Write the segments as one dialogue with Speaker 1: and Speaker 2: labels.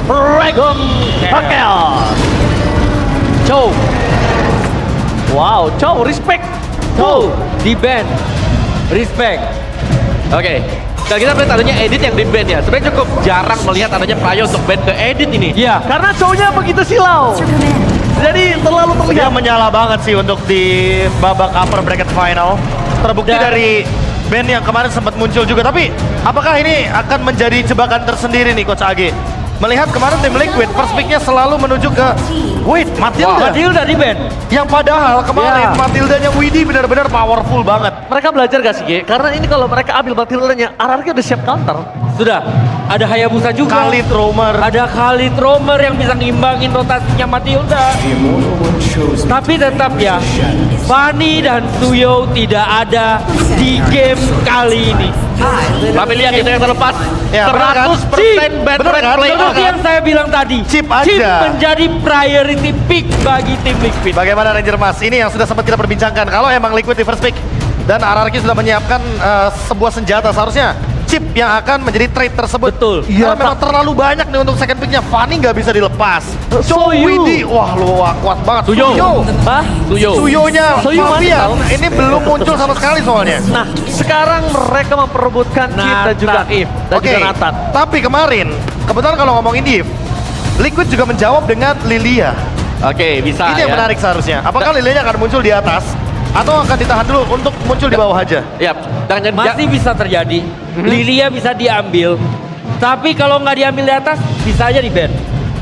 Speaker 1: Dragon Chaos.
Speaker 2: Chow.
Speaker 1: Wow, Chow, respect.
Speaker 2: Chow. Di ban. Respect. Oke. Kalau kita melihat adanya edit yang di ban ya, sebenarnya cukup jarang melihat adanya Prayo untuk ban ke edit ini.
Speaker 1: Iya, karena Chow-nya begitu silau. Jadi terlalu
Speaker 3: Dia
Speaker 1: terlihat.
Speaker 3: menyala banget sih untuk di babak upper bracket final. Terbukti
Speaker 2: Dan-
Speaker 3: dari band yang kemarin sempat muncul juga. Tapi apakah ini akan menjadi jebakan tersendiri nih Coach AG? Melihat kemarin tim Liquid first pick-nya selalu menuju ke wait, Matilda.
Speaker 1: Matilda di ban.
Speaker 3: Yang padahal kemarin
Speaker 1: Ya.
Speaker 3: Matildanya Widhi benar-benar powerful banget.
Speaker 1: Mereka belajar gak sih, Ge? Karena ini kalau mereka ambil Matildanya, RRQ udah siap counter.
Speaker 2: Sudah. Ada Hayabusa juga.
Speaker 3: Khalid Romer.
Speaker 2: Ada Khalid Romer yang bisa ngimbangin rotasinya Matilda. Tapi tetap ya, Fanny dan Suyo tidak ada di game kali ini. Tapi lihat itu yang terlepas.
Speaker 3: Ya, benar kan?
Speaker 2: 100% bad
Speaker 3: Benar kan?
Speaker 2: play.
Speaker 3: Benar
Speaker 2: Seperti
Speaker 3: kan?
Speaker 2: yang saya bilang tadi.
Speaker 3: Chip aja.
Speaker 2: menjadi priority pick bagi tim Liquid.
Speaker 3: Bagaimana Ranger Mas? Ini yang sudah sempat kita perbincangkan. Kalau emang Liquid di first pick dan RRQ sudah menyiapkan sebuah senjata, seharusnya chip yang akan menjadi trade tersebut.
Speaker 2: Betul.
Speaker 3: Karena
Speaker 1: Iya,
Speaker 3: memang terlalu banyak nih untuk second picknya. Fanny nggak bisa dilepas.
Speaker 1: Soyu.
Speaker 3: Widhi, wah lu kuat banget.
Speaker 2: Suyo.
Speaker 1: Hah?
Speaker 2: Suyo.
Speaker 3: Suyonya
Speaker 1: Suyo
Speaker 3: Mafia
Speaker 1: mantap.
Speaker 3: ini belum muncul sama sekali soalnya.
Speaker 1: Nah, sekarang mereka memperebutkan Chip dan juga
Speaker 2: Nathan.
Speaker 1: If dan
Speaker 3: Oke,
Speaker 1: juga Nathan.
Speaker 3: tapi kemarin kebetulan kalau ngomongin Div, Liquid juga menjawab dengan Lilia.
Speaker 2: Oke, bisa
Speaker 3: Ini yang
Speaker 2: ya.
Speaker 3: menarik seharusnya. Apakah Lilianya akan muncul di atas atau akan ditahan dulu untuk muncul di bawah aja?
Speaker 2: Ya, dan
Speaker 1: Ya.
Speaker 2: masih bisa terjadi. Lilia bisa diambil. Tapi kalau nggak diambil di atas, bisa aja di ban.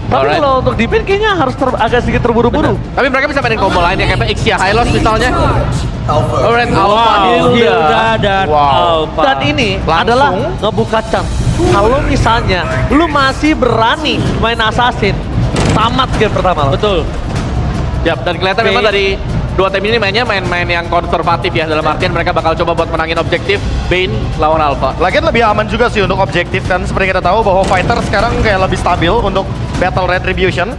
Speaker 1: Tapi
Speaker 2: Alright.
Speaker 1: kalau untuk di ban kayaknya harus agak sedikit terburu-buru.
Speaker 2: Tapi mereka bisa mainin combo lain ya, kayak Ixia Hylos misalnya. Alright, Alpha, Hilda dan
Speaker 3: Wow.
Speaker 2: Alpha.
Speaker 1: Dan ini
Speaker 3: Langsung.
Speaker 1: adalah ngebuka chance. Kalau misalnya lu masih berani main assassin, tamat game pertama lo.
Speaker 2: Betul. Yap, dan kelihatan
Speaker 1: Oke.
Speaker 2: memang dari dua tim ini mainnya main-main yang konservatif ya. Dalam artian mereka bakal coba buat menangin objektif Bane lawan Alpha.
Speaker 3: Lagian lebih aman juga sih untuk objektif kan. Seperti kita tahu bahwa fighter sekarang kayak lebih stabil untuk battle retribution.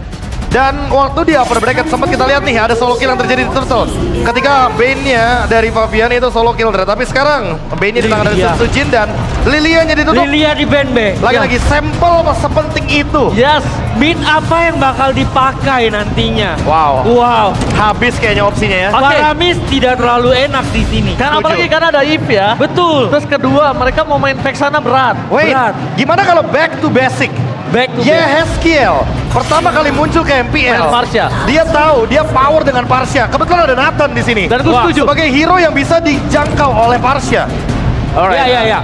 Speaker 3: Dan waktu di upper bracket sempat kita lihat nih ada solo kill yang terjadi di Turtle. Ketika Bane-nya dari Fabian itu solo kill, tapi sekarang Bane-nya di tangan dari
Speaker 2: Lilia.
Speaker 3: Sujin dan Lilianya ditutup.
Speaker 2: Lilia di ban B.
Speaker 3: Lagi-lagi sampel sepenting itu.
Speaker 1: Yes,
Speaker 2: Mid apa yang bakal dipakai nantinya?
Speaker 3: Wow.
Speaker 2: Wow.
Speaker 3: Habis kayaknya opsinya ya.
Speaker 1: Oke.
Speaker 2: Paramis tidak terlalu enak di sini.
Speaker 1: karena
Speaker 3: Setuju.
Speaker 1: apalagi karena ada If ya.
Speaker 2: Betul.
Speaker 1: Terus kedua, mereka mau main Vex sana berat.
Speaker 3: Wait,
Speaker 2: Berat.
Speaker 3: gimana kalau back to basic?
Speaker 2: Back to back.
Speaker 3: Yeheskiel pertama kali muncul ke MPL.
Speaker 1: Main Parsha.
Speaker 3: Dia tahu, dia power dengan Parsha. Kebetulan ada Nathan di sini.
Speaker 1: Dan gue
Speaker 3: Wah,
Speaker 1: setuju.
Speaker 3: sebagai hero yang bisa dijangkau oleh Parsha.
Speaker 2: Ya, ya, ya.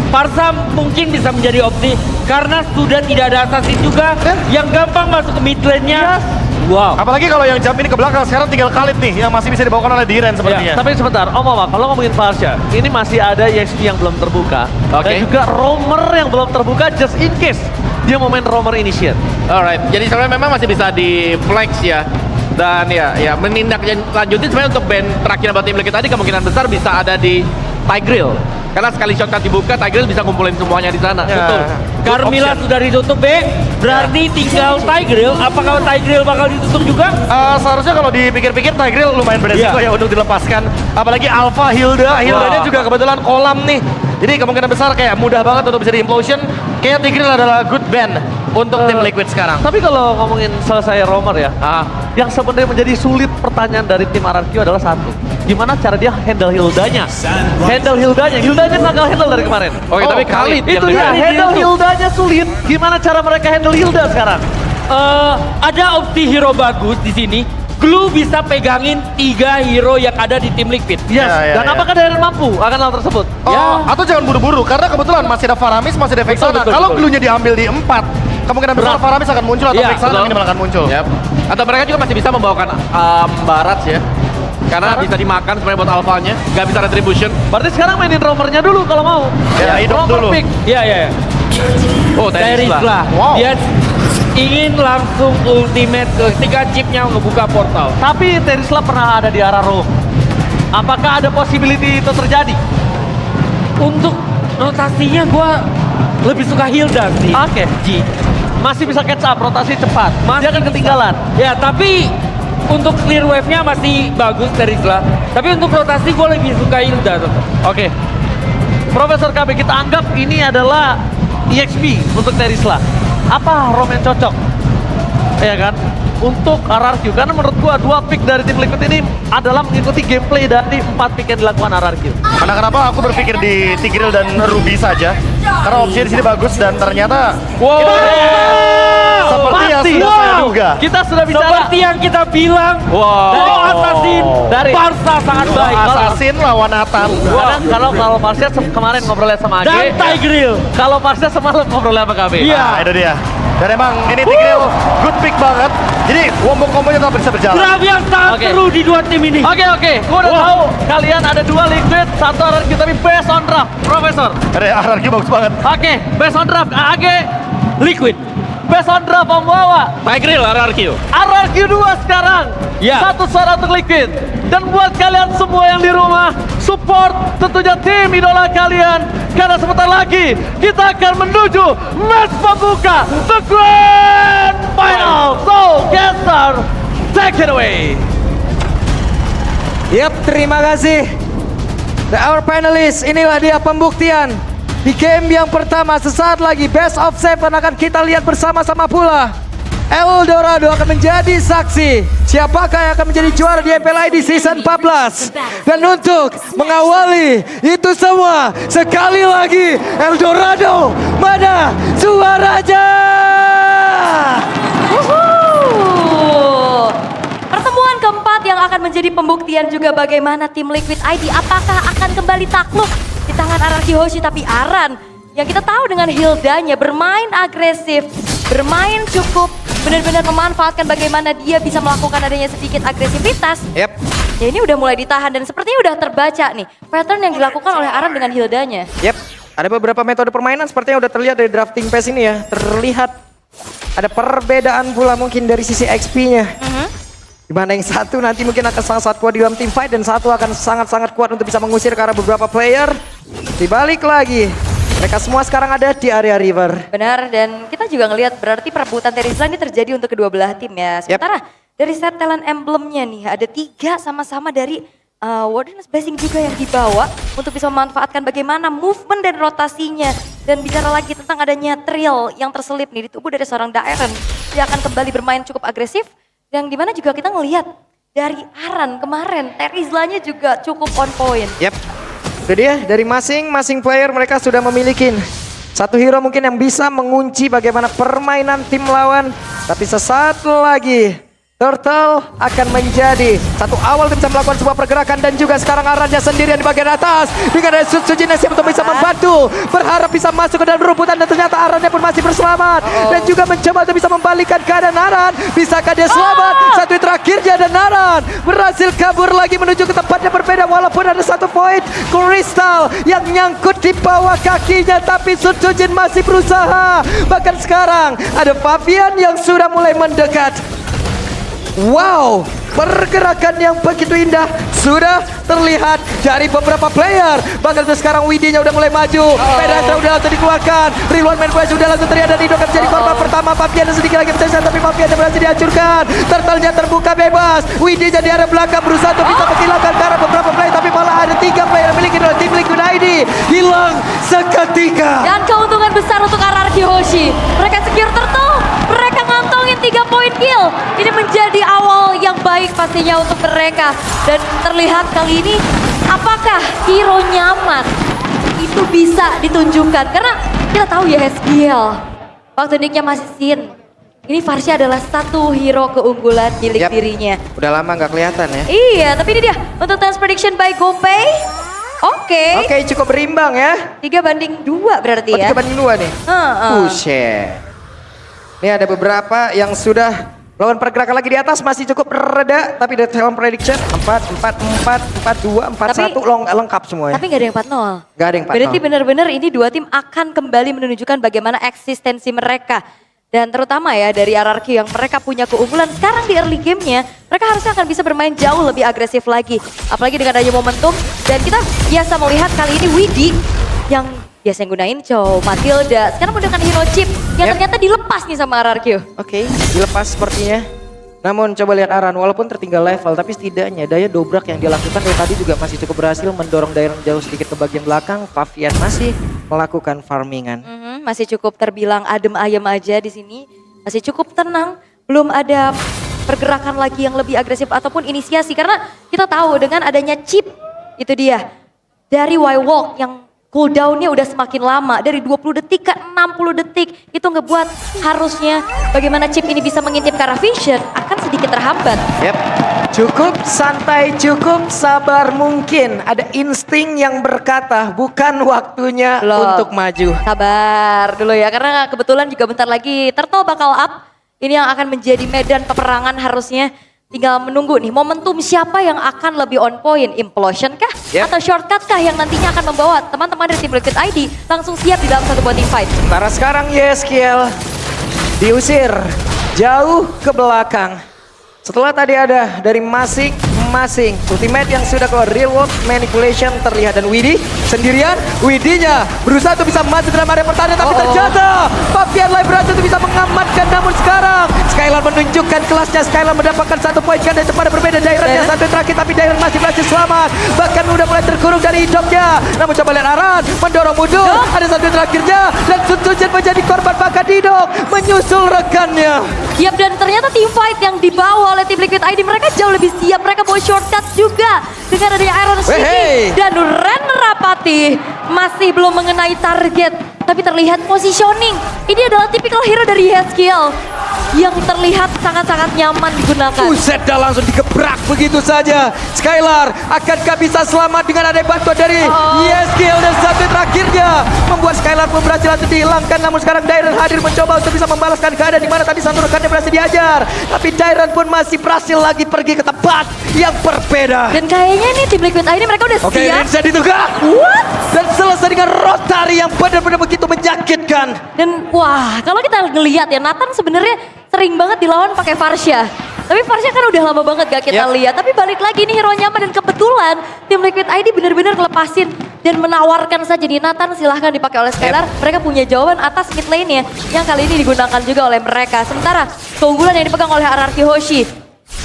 Speaker 2: Parsa mungkin bisa menjadi opsi karena sudah tidak ada assassin juga yang gampang masuk ke mid lane-nya. Wow.
Speaker 3: Apalagi kalau yang jump ini ke belakang, sekarang tinggal Khalid nih yang masih bisa dibawakan oleh Diren sepertinya.
Speaker 1: Tapi sebentar, Om, kalau ngomongin Parsha, ini masih ada EXP yang belum terbuka.
Speaker 2: Oke.
Speaker 1: Dan juga Roamer yang belum terbuka just in case dia mau main Roamer Initiate.
Speaker 2: Alright. Jadi sebenarnya memang masih bisa di flex ya. Dan ya menindaklanjutin sebenarnya untuk band terakhir buat tim Liquid tadi kemungkinan besar bisa ada di Tigreal. Karena sekali shotgun dibuka, Tigreal bisa ngumpulin semuanya di sana.
Speaker 3: Ya.
Speaker 2: Betul.
Speaker 3: Good
Speaker 2: Carmilla
Speaker 3: option.
Speaker 2: sudah ditutup B, berarti tinggal Tigreal. Apakah Tigreal bakal ditutup juga?
Speaker 3: Seharusnya kalau dipikir-pikir Tigreal lumayan beresiko
Speaker 2: Iya.
Speaker 3: ya untuk dilepaskan. Apalagi Alpha Hildanya juga kebetulan kolam nih. Jadi kemungkinan besar kayak mudah banget untuk bisa di implosion. Kayaknya Tigreal adalah good band untuk tim Liquid sekarang.
Speaker 1: Tapi kalau ngomongin selesai Roamer ya, yang sebenarnya menjadi sulit pertanyaan dari tim RRQ adalah satu. Gimana cara dia handle Hildanya? Hildanya gagal handle dari kemarin.
Speaker 2: Oke, tapi Khalid yang
Speaker 1: Itu dia,
Speaker 2: dari-
Speaker 1: handle Hildanya sulit. Gimana cara mereka handle Hilda sekarang?
Speaker 2: Ada opsi hero bagus di sini. Glue bisa pegangin 3 hero yang ada di tim Liquid.
Speaker 1: Yes,
Speaker 3: Ya,
Speaker 1: dan
Speaker 3: ya.
Speaker 1: apakah Darren mampu akan hal tersebut?
Speaker 3: Oh, atau jangan buru-buru karena kebetulan masih ada Faramis, masih ada Vexana.
Speaker 2: betul,
Speaker 3: Kalau
Speaker 2: betul.
Speaker 3: glue-nya diambil di 4, kemungkinan besar
Speaker 1: Berat.
Speaker 3: Faramis akan muncul atau
Speaker 2: Iya,
Speaker 3: Vexana
Speaker 2: betul.
Speaker 3: minimal akan muncul.
Speaker 2: Yap. Atau mereka juga masih bisa membawakan Barats ya. Karena bisa dimakan sebenarnya buat alfanya, nggak bisa retribution.
Speaker 1: Berarti sekarang mainin Roamernya dulu kalau mau.
Speaker 3: Ya, hidup
Speaker 1: Roamer
Speaker 3: dulu.
Speaker 1: pick.
Speaker 2: Iya, iya. Oh, Terisla.
Speaker 3: Wow.
Speaker 2: Dia ingin langsung ultimate ketika chipnya ngebuka portal.
Speaker 1: Tapi Terisla pernah ada di arah Rome. Apakah ada possibility itu terjadi?
Speaker 2: Untuk rotasinya gua lebih suka Hilda sih.
Speaker 1: Oke.
Speaker 2: Ji.
Speaker 1: Masih bisa catch up, rotasi cepat. Dia akan
Speaker 2: bisa.
Speaker 1: ketinggalan.
Speaker 2: Ya, tapi untuk clear wave-nya masih bagus Terisla. Tapi untuk rotasi gue lebih suka Hilda tetap.
Speaker 1: Oke. Profesor KB, kita anggap ini adalah EXP untuk Terisla. apa Roam yang cocok? Ya kan? Untuk RRQ, karena menurut gua 2 pick dari tim Liquid ini adalah mengikuti gameplay dari 4 pick yang dilakukan RRQ.
Speaker 3: Karena kenapa aku berpikir di Tigreal dan Ruby saja? Karena opsi di sini bagus dan ternyata seperti yang sudah saya duga.
Speaker 1: Kita sudah bicara
Speaker 2: Seperti yang kita bilang, dari Assassin,
Speaker 1: Dari-
Speaker 2: Barca sangat baik.
Speaker 3: Assassin lawan Nathan.
Speaker 1: Karena kalau Marsha kemarin ngobrolnya sama AG,
Speaker 2: Dan Tigreal.
Speaker 1: kalau Marsha semalam ngobrolnya sama KB.
Speaker 2: Iya.
Speaker 3: Nah, itu dia. Dan emang ini Tigreal good pick banget. Jadi kombo-kombonya tetap bisa berjalan.
Speaker 2: Draft yang sangat
Speaker 1: Oke.
Speaker 2: seru di 2 tim ini.
Speaker 1: Oke, gua udah tahu kalian ada 2 Liquid, 1 RRQ, tapi based on draft, Profesor.
Speaker 3: Ada RRQ bagus banget.
Speaker 1: Oke, based on draft, AG,
Speaker 2: Liquid.
Speaker 1: based on draft pembawa.
Speaker 2: Tigreal RRQ.
Speaker 1: RRQ 2 sekarang.
Speaker 2: Ya.
Speaker 1: 1 suara untuk Liquid. Dan buat kalian semua yang di rumah, support tentunya tim idola kalian. Karena sebentar lagi kita akan menuju match pembuka The Grand Final. So, Gaster, take it away.
Speaker 4: Yap, terima kasih. Our panelists, inilah dia pembuktian. Di game yang pertama, sesaat lagi Best of 7 akan kita lihat bersama-sama pula. Eldorado akan menjadi saksi siapakah yang akan menjadi juara di MPL di season 14. Dan untuk mengawali itu semua, sekali lagi Eldorado, mana suaranya?
Speaker 5: Wuhu. Pertemuan keempat yang akan menjadi pembuktian juga bagaimana tim Liquid ID apakah akan kembali takluk di tangan RRQ Hoshi, tapi Aran yang kita tahu dengan Hildanya bermain agresif, bermain cukup benar-benar memanfaatkan bagaimana dia bisa melakukan adanya sedikit agresivitas.
Speaker 4: Yap.
Speaker 5: Ya ini udah mulai ditahan dan sepertinya udah terbaca nih pattern yang dilakukan oleh Aran dengan Hildanya.
Speaker 4: Yap, ada beberapa metode permainan sepertinya udah terlihat dari drafting pass ini ya. Terlihat ada perbedaan pula mungkin dari sisi XP-nya. Di mana yang satu nanti mungkin akan sangat-sangat kuat di dalam team fight dan satu akan sangat-sangat kuat untuk bisa mengusir ke arah beberapa player. Dibalik lagi, mereka semua sekarang ada di area river.
Speaker 5: Benar, dan kita juga ngelihat berarti perebutan Terizla ini terjadi untuk kedua belah tim ya. Sementara dari set talent emblemnya nih ada 3 sama-sama dari Warden's Blessing juga yang dibawa untuk bisa memanfaatkan bagaimana movement dan rotasinya. Dan bicara lagi tentang adanya trill yang terselip nih di tubuh dari seorang Daeron. Dia akan kembali bermain cukup agresif. Yang dimana juga kita ngelihat dari Aran kemarin, Terizlanya juga cukup on point.
Speaker 4: Yap, itu dia dari masing-masing player mereka sudah memiliki satu hero mungkin yang bisa mengunci bagaimana permainan tim lawan. Tapi sesaat lagi Turtle akan menjadi satu awal tim bisa melakukan sebuah pergerakan dan juga sekarang Arannya sendirian di bagian atas dengan ada Sujin Nasib untuk bisa membantu, berharap bisa masuk ke dalam rumputan dan ternyata Arannya pun masih berselamat dan juga mencoba untuk bisa membalikkan keadaan Aran. Bisakah dia selamat? Satu terakhirnya dan Aran berhasil kabur lagi menuju ke tempat yang berbeda walaupun ada satu poin kristal yang nyangkut di bawah kakinya, tapi Sujin masih berusaha. Bahkan sekarang ada Fabian yang sudah mulai mendekat. Wow, pergerakan yang begitu indah sudah terlihat dari beberapa player. Bahkan sekarang Widinya udah mulai maju. Pedastra udah langsung dikeluarkan. Rilwan Manquez sudah langsung terlihat dan Indo akan menjadi korban pertama. Fabian sedikit lagi bertesan tapi Fabian berhasil dihancurkan. Turtle-nya terbuka bebas. Widinya di arah belakang berusaha untuk bisa menghilangkan ke arah beberapa player, tapi malah ada 3 player yang miliki tim Liquid ID hilang seketika.
Speaker 5: Dan keuntungan besar untuk RRQ Hoshi. Mereka secure Turtle, mereka ngantongin 3 poin kill. Ini menjadi awal yang baik pastinya untuk mereka. Dan terlihat kali ini apakah hero nyaman itu bisa ditunjukkan. Karena kita tahu ya SBL, waktu nicknya masih Sin. Ini Varsha adalah satu hero keunggulan milik
Speaker 4: Yap.
Speaker 5: dirinya.
Speaker 4: Udah lama nggak kelihatan ya.
Speaker 5: Iya, tapi ini dia untuk Dance Prediction by GoPay. Oke,
Speaker 4: Oke, cukup berimbang ya.
Speaker 5: 3-2 berarti
Speaker 4: Oh,
Speaker 5: ya.
Speaker 4: 3-2 nih. Buset. Ini ada beberapa yang sudah lawan pergerakan lagi di atas masih cukup reda, tapi dari talent prediction 4-4-4-4-2, 4-1 lengkap semua ya.
Speaker 5: Tapi nggak ada yang 4-0.
Speaker 4: Nggak ada yang 4-0.
Speaker 5: Berarti benar-benar ini dua tim akan kembali menunjukkan bagaimana eksistensi mereka. Dan terutama ya dari RRQ yang mereka punya keunggulan sekarang di early gamenya, mereka harusnya akan bisa bermain jauh lebih agresif lagi. Apalagi dengan adanya momentum, dan kita biasa melihat kali ini Widi yang biasa gunain Chow, Matilda, sekarang menggunakan hero chip yang ternyata dilepas nih sama RRQ.
Speaker 4: Oke, dilepas sepertinya. Namun coba lihat Aran, walaupun tertinggal level, tapi setidaknya daya dobrak yang dia lakukan dari tadi juga masih cukup berhasil mendorong Dairon jauh sedikit ke bagian belakang. Favian masih melakukan farmingan.
Speaker 5: Masih cukup terbilang adem ayem aja di sini. Masih cukup tenang, belum ada pergerakan lagi yang lebih agresif ataupun inisiasi. Karena kita tahu dengan adanya chip, itu dia, dari Y-Walk yang cooldownnya udah semakin lama, dari 20 detik ke 60 detik. Itu ngebuat harusnya bagaimana chip ini bisa mengintip ke arah Vision akan sedikit terhambat.
Speaker 4: Yep. Cukup santai, cukup sabar mungkin. Ada insting yang berkata bukan waktunya
Speaker 5: Loh,
Speaker 4: untuk maju.
Speaker 5: Sabar dulu ya, karena kebetulan juga bentar lagi Turtle bakal up. Ini yang akan menjadi medan peperangan harusnya. Tinggal menunggu nih momentum siapa yang akan lebih on point. Implosion kah?
Speaker 4: Yep.
Speaker 5: Atau shortcut kah yang nantinya akan membawa teman-teman dari tim Liquid ID langsung siap di dalam satu body fight.
Speaker 4: Sementara sekarang YSKL diusir jauh ke belakang. Setelah tadi ada dari masing-masing ultimate yang sudah keluar, real world manipulation terlihat, dan Widhi sendirian. Widhinya berusaha untuk bisa masuk dalam area pertahanan, tapi ternyata Favian Live berhasil untuk bisa mengamankan. Namun sekarang Skylar menunjukkan kelasnya. Skylar mendapatkan 1 poin kan dari tempat berbeda. Dairon yang satu terakhir, tapi Dairon masih berhasil selamat, bahkan udah mulai terkurung dari hidupnya. Namun coba lihat Aran mendorong mundur, ada satu terakhirnya, dan Suntujen menjadi korban, bahkan Didok menyusul rekannya.
Speaker 5: Yap, dan ternyata team fight yang dibawa oleh tim Liquid ID mereka jauh lebih siap. Mereka bawa shortcut juga dengan adanya Iron City dan Ren Rapati masih belum mengenai target, tapi terlihat positioning. Ini adalah tipikal hero dari YSKL yang terlihat sangat-sangat nyaman digunakan.
Speaker 4: Buset, dah langsung digebrak begitu saja. Skylar akankah bisa selamat dengan ada bantuan dari YSKL, dan satu terakhirnya membuat Skylar pun berhasil untuk dihilangkan. Namun sekarang Dairon hadir mencoba untuk bisa membalaskan keadaan di mana tadi satu rekannya berhasil diajar, tapi Dairon pun masih berhasil lagi pergi ke tempat yang berbeda.
Speaker 5: Dan kayaknya nih tim Liquid ID mereka udah
Speaker 4: Oke,
Speaker 5: siap.
Speaker 4: Rinsa ditukar. Dan selesai dengan rotari yang benar-benar begitu menyakitkan.
Speaker 5: Dan wah, kalau kita ngelihat ya, Nathan sebenarnya sering banget dilawan pakai Farsha. Tapi Farsha kan udah lama banget gak kita lihat. Tapi balik lagi nih hero nyaman, dan kebetulan tim Liquid ID benar-benar ngelepasin dan menawarkan saja di Nathan silahkan dipakai oleh Skylar. Mereka punya jawaban atas mid lane-nya yang kali ini digunakan juga oleh mereka. Sementara keunggulan yang dipegang oleh RRQ Hoshi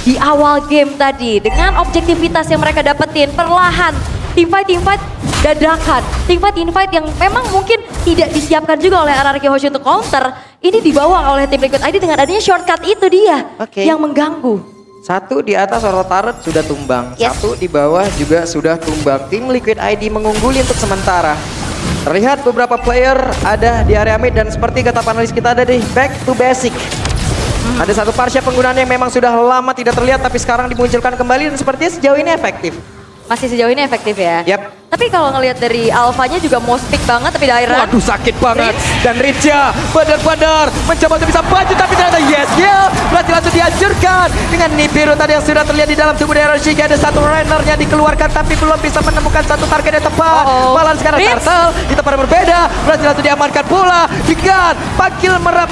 Speaker 5: di awal game tadi dengan objektivitas yang mereka dapetin perlahan, teamfight dadakan, teamfight yang memang mungkin tidak disiapkan juga oleh RRQ Hoshi untuk counter, ini dibawa oleh tim Liquid ID dengan adanya shortcut itu dia yang mengganggu.
Speaker 4: Satu di atas Oro Turret sudah tumbang,
Speaker 5: Yes.
Speaker 4: satu di bawah juga sudah tumbang. Tim Liquid ID mengungguli untuk sementara. Terlihat beberapa player ada di area mid, dan seperti kata panelis kita ada di back to basic. Ada satu Farsha penggunaan yang memang sudah lama tidak terlihat, tapi sekarang dimunculkan kembali dan sepertinya sejauh ini efektif.
Speaker 5: Masih sejauh ini efektif ya.
Speaker 4: Yap.
Speaker 5: Tapi kalau ngelihat dari alfanya juga mau speak banget, tapi Dairon.
Speaker 4: Waduh, sakit banget. Dan Ritja benar-benar mencoba untuk bisa maju, tapi ternyata berhasil langsung dihancurkan dengan Nibiru tadi yang sudah terlihat di dalam tubuh Dairon Shiki. Ada satu runner yang dikeluarkan, tapi belum bisa menemukan satu target yang tepat. Malah sekarang Turtle di tempat yang berbeda berhasil langsung diamankan pula dengan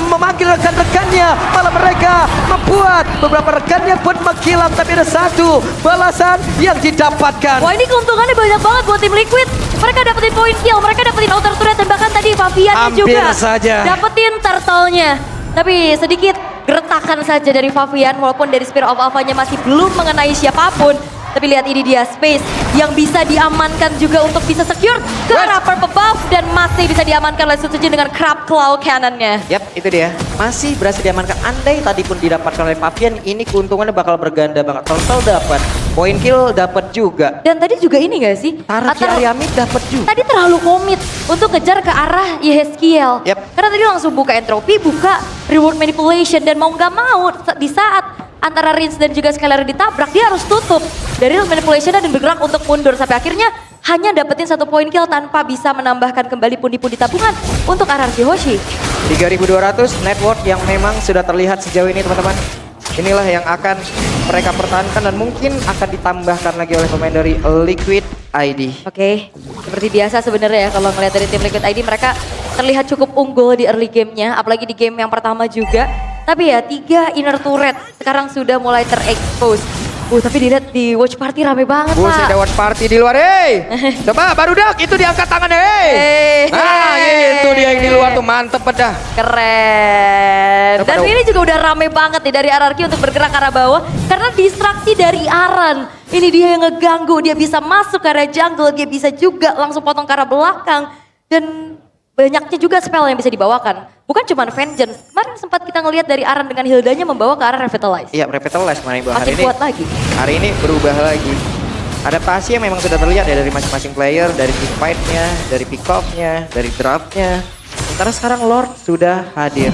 Speaker 4: memanggil rekan-rekannya. Malah mereka membuat beberapa rekannya pun menghilang, tapi ada satu balasan yang didapatkan.
Speaker 5: Wah, ini keuntungannya banyak banget buat tim Liquid. Mereka dapetin point kill, mereka dapetin outer turret, dan bahkan tadi Faviannya juga
Speaker 4: saja
Speaker 5: dapetin turtle-nya. Tapi sedikit geretakan saja dari Favian, walaupun dari Spear of Alpha-nya masih belum mengenai siapapun. Tapi lihat ini dia space yang bisa diamankan juga untuk bisa secure ke arah purple buff, dan masih bisa diamankan oleh Suntujen dengan Crab Claw Cannon-nya.
Speaker 4: Yap, itu dia. Masih berhasil diamankan. Andai tadi pun didapatkan oleh Favian, ini keuntungannya bakal berganda banget. Total dapat, point kill dapat juga.
Speaker 5: Dan tadi juga ini gak sih?
Speaker 4: Taruh di area mid dapat juga.
Speaker 5: Tadi terlalu komit untuk kejar ke arah YSKL.
Speaker 4: Yap.
Speaker 5: Karena tadi langsung buka entropy, buka reward manipulation, dan mau gak mau di saat antara Rins dan juga Skylar ditabrak, dia harus tutup dari manipulation dan bergerak untuk mundur, sampai akhirnya hanya dapetin satu point kill tanpa bisa menambahkan kembali pundi-pundi tabungan untuk RRQ Hoshi.
Speaker 4: 3.200 net worth yang memang sudah terlihat sejauh ini, teman-teman. Inilah yang akan mereka pertahankan dan mungkin akan ditambahkan lagi oleh pemain dari Liquid ID.
Speaker 5: Oke, seperti biasa sebenarnya ya kalau ngeliat dari tim Liquid ID, mereka terlihat cukup unggul di early gamenya, apalagi di game yang pertama juga. Tapi ya 3 inner turret sekarang sudah mulai terekspos. Tapi dilihat di watch party rame banget,
Speaker 4: Buset, ada
Speaker 5: Pak.
Speaker 4: watch party di luar, Coba baru dak itu diangkat tangannya, Nah, itu dia yang di luar tuh, mantep dah.
Speaker 5: Keren. Dan
Speaker 4: Coba
Speaker 5: ini juga udah rame banget nih dari RRQ untuk bergerak ke arah bawah. Karena distraksi dari Aran. Ini dia yang ngeganggu, dia bisa masuk ke area jungle, dia bisa juga langsung potong ke arah belakang. Dan banyaknya juga spell yang bisa dibawakan. Bukan cuma Vengeance. Kemarin sempat kita ngelihat dari Aran dengan Hildanya membawa ke arah Revitalize.
Speaker 4: Iya, Revitalize kemarin Bang.
Speaker 5: Makin kuat lagi.
Speaker 4: Hari ini berubah lagi. Adaptasi yang memang sudah terlihat ya dari masing-masing player, dari team fight-nya, dari pick-off-nya, dari draft-nya. Sementara sekarang Lord sudah hadir.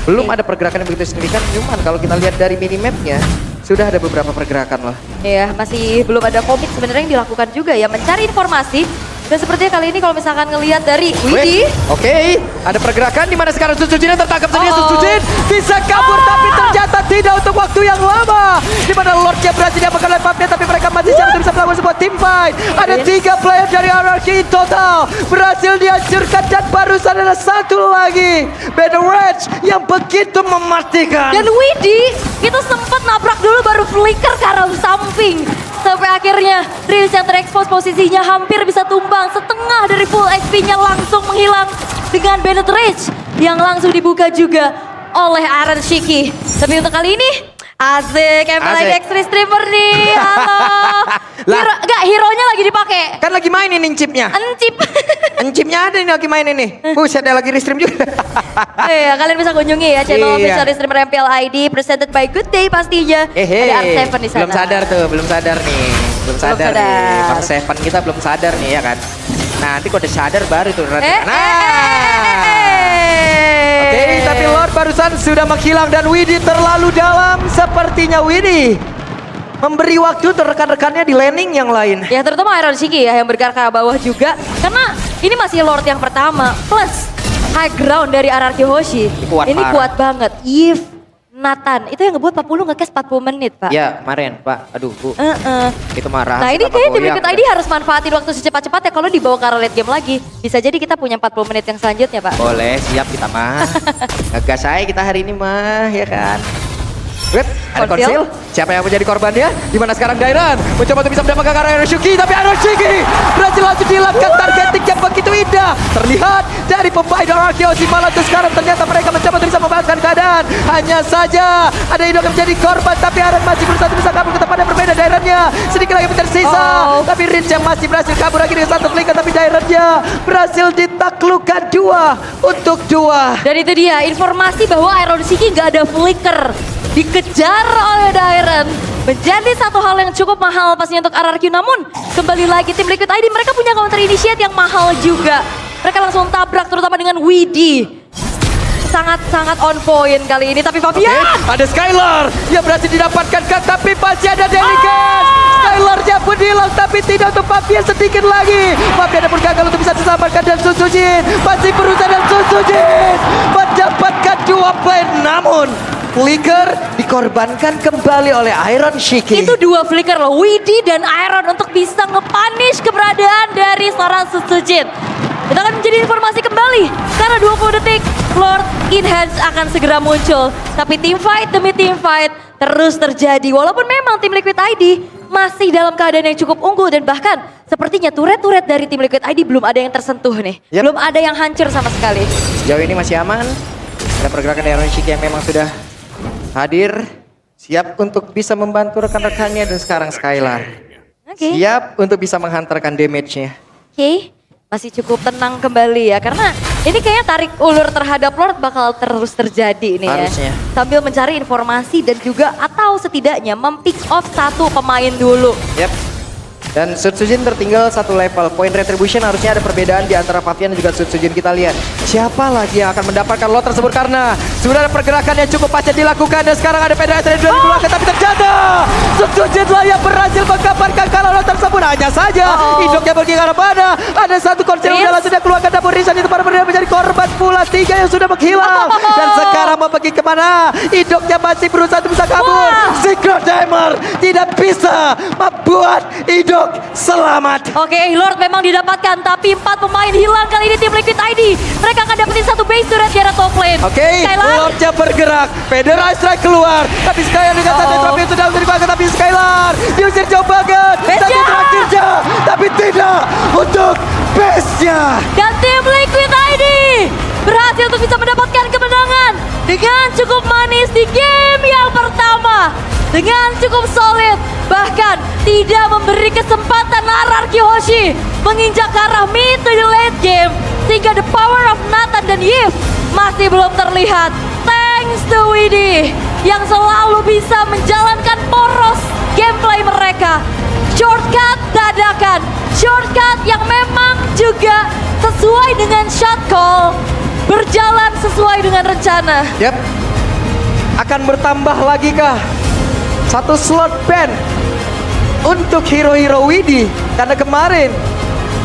Speaker 4: Belum ada pergerakan yang begitu signifikan, cuman kalau kita lihat dari minimap-nya, sudah ada beberapa pergerakan loh.
Speaker 5: Iya, masih belum ada komit sebenarnya yang dilakukan juga ya. Mencari informasi. Dan sepertinya kali ini kalau misalkan ngelihat dari Widhi.
Speaker 4: Oke, ada pergerakan di mana sekarang Susujin tertangkap sendiri. Susujin bisa kabur tapi ternyata tidak untuk waktu yang lama. Di mana Lordnya berhasil diapakan oleh Papnya tapi mereka masih siap untuk bisa melakukan sebuah team fight. Ada 3 player dari RRQ in total berhasil dihancurkan dan barusan ada satu lagi Battle Rage yang begitu mematikan.
Speaker 5: Dan Widhi itu sempat nabrak dulu baru flicker ke arah samping. Sampai akhirnya Rilis yang terekspos posisinya hampir bisa tumbang. Setengah dari full HP-nya langsung menghilang dengan Bennett Rage yang langsung dibuka juga oleh Aaron Shiki. Tapi untuk kali ini asik, lagi extra streamer nih. Halo. Hero-nya lagi dipakai.
Speaker 4: Kan lagi mainin chipnya.
Speaker 5: Encip.
Speaker 4: Encipnya ada nih lagi mainin nih. Buset, ada lagi restream juga.
Speaker 5: Iya, kalian bisa kunjungi ya channel official streamer MPL ID presented by Good Day pastinya. Ada R7 di sana.
Speaker 4: Belum sadar tuh, belum sadar nih. Belum sadar nih. Bang Seven kita belum sadar nih ya kan. Nanti kalau udah sadar baru tuh. Oke, tapi Lord barusan sudah menghilang dan Widhi terlalu dalam. Sepertinya Widhi memberi waktu untuk rekan-rekannya di laning yang lain.
Speaker 5: Ya terutama Iron Shiki ya yang bergerak ke bawah juga. Karena ini masih Lord yang pertama. Plus high ground dari RRQ Hoshi. Ini kuat banget. If Nathan, itu yang ngebuat 40 nge-cast 40 menit Pak.
Speaker 4: Ya kemarin Pak, aduh Bu. Itu marah.
Speaker 5: Nah ini kayaknya tim Liquid ID harus manfaatin waktu secepat-cepatnya kalau dibawa ke arah late game lagi. Bisa jadi kita punya 40 menit yang selanjutnya Pak.
Speaker 4: Boleh, siap kita mah. Ngegas saya kita hari ini mah, ya kan. Wait, ada konsil. Siapa yang menjadi korbannya? Dimana sekarang Dairan mencoba untuk bisa mendapatkan arah Aroshiki, tapi Aroshiki berhasil langsung dilakukan targeting yang begitu indah. Terlihat dari pemain RRQ si malah tuh sekarang ternyata mereka mencoba untuk bisa membalaskan keadaan. Hanya saja ada Indo yang menjadi korban, tapi Aran masih berusaha bisa kabur ke tempat yang berbeda. Dairannya sedikit lagi tersisa, tapi Rich yang masih berhasil kabur lagi dengan satu flicker, tapi Dairannya berhasil ditaklukkan 2 untuk 2.
Speaker 5: Dan itu dia informasi bahwa Aroshiki nggak ada flicker. Dikejar oleh Dairan menjadi satu hal yang cukup mahal pastinya untuk RRQ. Namun kembali lagi tim Liquid ID mereka punya counter initiate yang mahal juga. Mereka langsung tabrak terutama dengan Widhi. Sangat-sangat on point kali ini, tapi Fabian.
Speaker 4: Ada Skylar yang berhasil didapatkan kan, tapi masih ada Delicat. Skylar-nya pun hilang, tapi tidak untuk Fabian sedikit lagi. Fabian pun gagal untuk bisa diselamatkan dan Susujin masih berusaha dan Susujin mendapatkan 2 play. Namun flicker dikorbankan kembali oleh Iron Shiki.
Speaker 5: Itu 2 flicker loh, Widhi dan Iron untuk bisa nge-punish keberadaan dari seorang Susujin. Kita akan menjadi informasi kembali karena 20 detik Lord Enhance akan segera muncul. Tapi team fight demi team fight terus terjadi. Walaupun memang tim Liquid ID masih dalam keadaan yang cukup unggul dan bahkan sepertinya turret-turret dari tim Liquid ID belum ada yang tersentuh nih. Belum ada yang hancur sama sekali.
Speaker 4: Sejauh ini masih aman. Ada pergerakan dari Iron Shiki yang memang sudah hadir. Siap untuk bisa membantu rekan-rekannya dan sekarang Skylar. Siap untuk bisa menghantarkan damage-nya.
Speaker 5: Masih cukup tenang kembali ya karena ini kayaknya tarik ulur terhadap Lord bakal terus terjadi nih
Speaker 4: harusnya.
Speaker 5: Ya. Sambil mencari informasi dan juga atau setidaknya mempick off satu pemain dulu.
Speaker 4: Dan Sutsujin tertinggal 1 level. Point retribution harusnya ada perbedaan di antara Fabian dan juga Sutsujin. Kita lihat siapa lagi yang akan mendapatkan lot tersebut karena sudah ada pergerakan yang cukup pacet dilakukan dan sekarang ada penetrasi dari belakang tapi ternyata Sutsujin lah yang berhasil mengkabarkan kalau lot tersebut. Hanya saja hidupnya pergi ke arah mana. Ada satu konsil yang sudah keluarkan dapur Rizan itu para menjadi korban pula 3 yang sudah menghilang. Dan sekarang mau pergi kemana? Hidupnya masih berusaha untuk bisa kabur. Secret Dimer tidak bisa membuat hidup untuk selamat.
Speaker 5: Oke, Lord memang didapatkan, tapi 4 pemain hilang kali ini tim Liquid ID. Mereka akan dapetin satu base turret di arah top lane.
Speaker 4: Oke,
Speaker 5: Skylar,
Speaker 4: Lordnya bergerak, Federal Strike keluar, tapi Skylar dengan satu drop itu dalam diri tapi Skylar diusir jauh banget.
Speaker 5: Base-nya.
Speaker 4: Satu terakhirnya, tapi tidak untuk base-nya.
Speaker 5: dan tim Liquid ID berhasil untuk bisa mendapatkan kemenangan dengan cukup manis di game yang pertama. Dengan cukup solid, bahkan tidak memberi kesempatan RRQ Hoshi menginjak ke arah mid to the late game. Sehingga the power of Nathan dan Yves masih belum terlihat. Thanks to Widhi yang selalu bisa menjalankan poros gameplay mereka. Shortcut dadakan, shortcut yang memang juga sesuai dengan shot call, berjalan sesuai dengan rencana.
Speaker 4: Yap. Akan bertambah lagi kah satu slot ban untuk hero-hero Widhi? Karena kemarin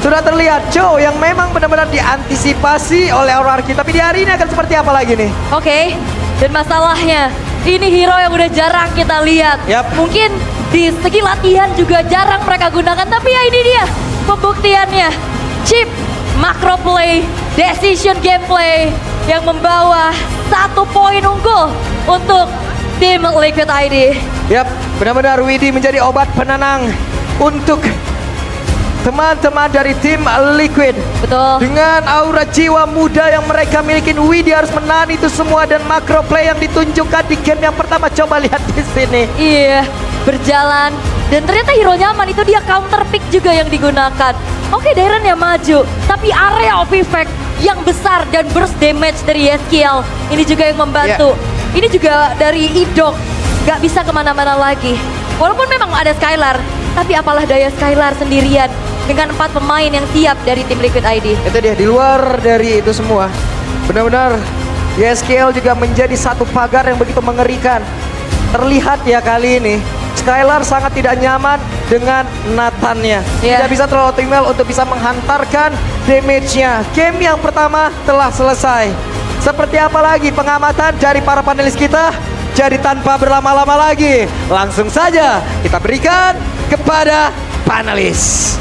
Speaker 4: sudah terlihat Joe yang memang benar-benar diantisipasi oleh RRQ. Tapi di hari ini akan seperti apa lagi nih?
Speaker 5: Oke, dan masalahnya ini hero yang udah jarang kita lihat.
Speaker 4: Yap.
Speaker 5: Mungkin di segi latihan juga jarang mereka gunakan, tapi ya ini dia pembuktiannya. Chip, macro play, decision gameplay yang membawa 1 poin unggul untuk tim Liquid ID.
Speaker 4: Yap, benar-benar Widhi menjadi obat penenang untuk teman-teman dari tim Liquid.
Speaker 5: Betul.
Speaker 4: Dengan aura jiwa muda yang mereka miliki, Widhi harus menahan itu semua dan macro play yang ditunjukkan di game yang pertama. Coba lihat di sini.
Speaker 5: Iya, berjalan. Dan ternyata hero nyaman itu dia counter pick juga yang digunakan. Oke, Darren yang maju, tapi area of effect yang besar dan burst damage dari SKL ini juga yang membantu. Ini juga dari Idok, gak bisa kemana-mana lagi. Walaupun memang ada Skylar, tapi apalah daya Skylar sendirian dengan 4 pemain yang siap dari tim Liquid ID.
Speaker 4: Itu dia, di luar dari itu semua, benar-benar YSKL juga menjadi satu pagar yang begitu mengerikan. Terlihat ya kali ini Skylar sangat tidak nyaman dengan Nathan-nya.
Speaker 5: Iya.
Speaker 4: Tidak bisa terlalu optimal untuk bisa menghantarkan damage-nya. Game yang pertama telah selesai. Seperti apa lagi pengamatan dari para panelis kita? Jadi tanpa berlama-lama lagi, langsung saja kita berikan kepada panelis.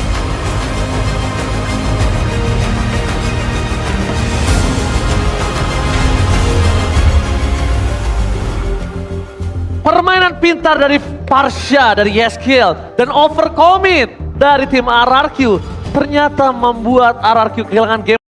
Speaker 1: Permainan pintar dari Parsha dari Yeskiel dan overcommit dari tim RRQ ternyata membuat RRQ kehilangan game.